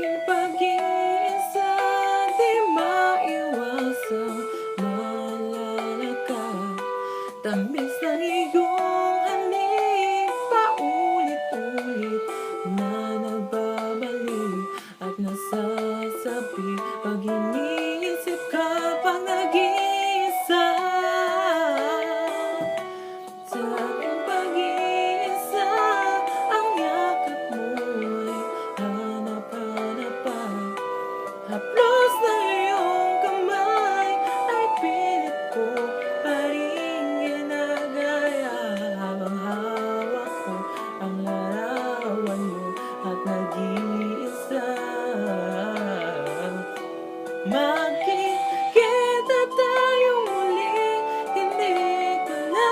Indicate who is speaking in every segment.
Speaker 1: aking pag-iisa, di maiwasang maalala ka. Tamis ng iyong halik, paulit-ulit na nagbabalik at nasasabi pag iniisip ka pang nag-iisa. Sa aking pag-iisa, ang yakap mo'y hanap-hanap pa. Haplos na iyong kamay ay pilit ko pa rin ginagaya, habang hawak ko ang larawan mo at nag-iisa. Magkikita tayong muli, hindi ko na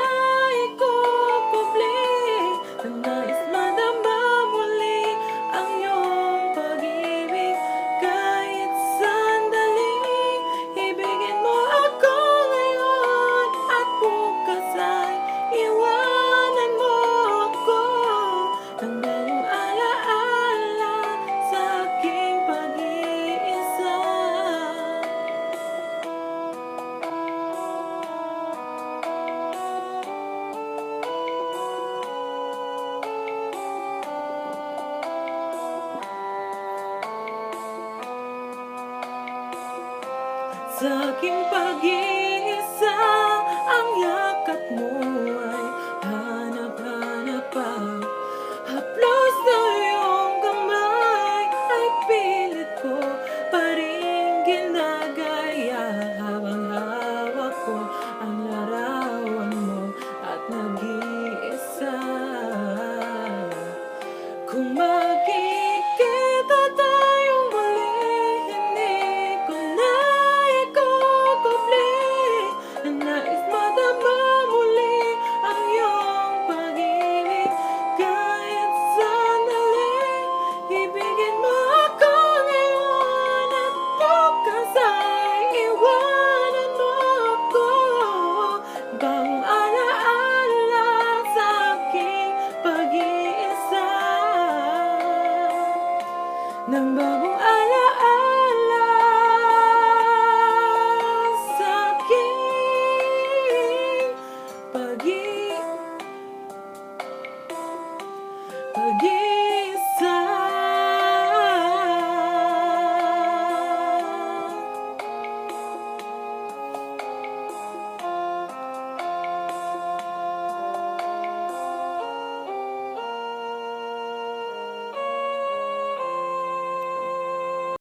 Speaker 1: ikukubli. Nais madama muli ang iyong pag-ibig, kahit sandali. Ibigin mo ako ngayon at bukas ay iwanan mo ako. Ang bagong alaala sa aking pag-iisa. Sa aking pag-iisa, ang yakap mo ay hanap-hanap pa. Haplos na iyong kamay ay pilit ko pa rin ginagaya, habang hawak ko ang larawan mo at nag-iisa. Kung magkikita tayong muli, hindi ko na ikukubli. Nais madama muli ang iyong pag-ibig, kahit sandali. Ibigin mo ako ngayon at bukas ay iwanan mo ako. Bagong alaala sa aking pag-iisa. Ng bagong alaala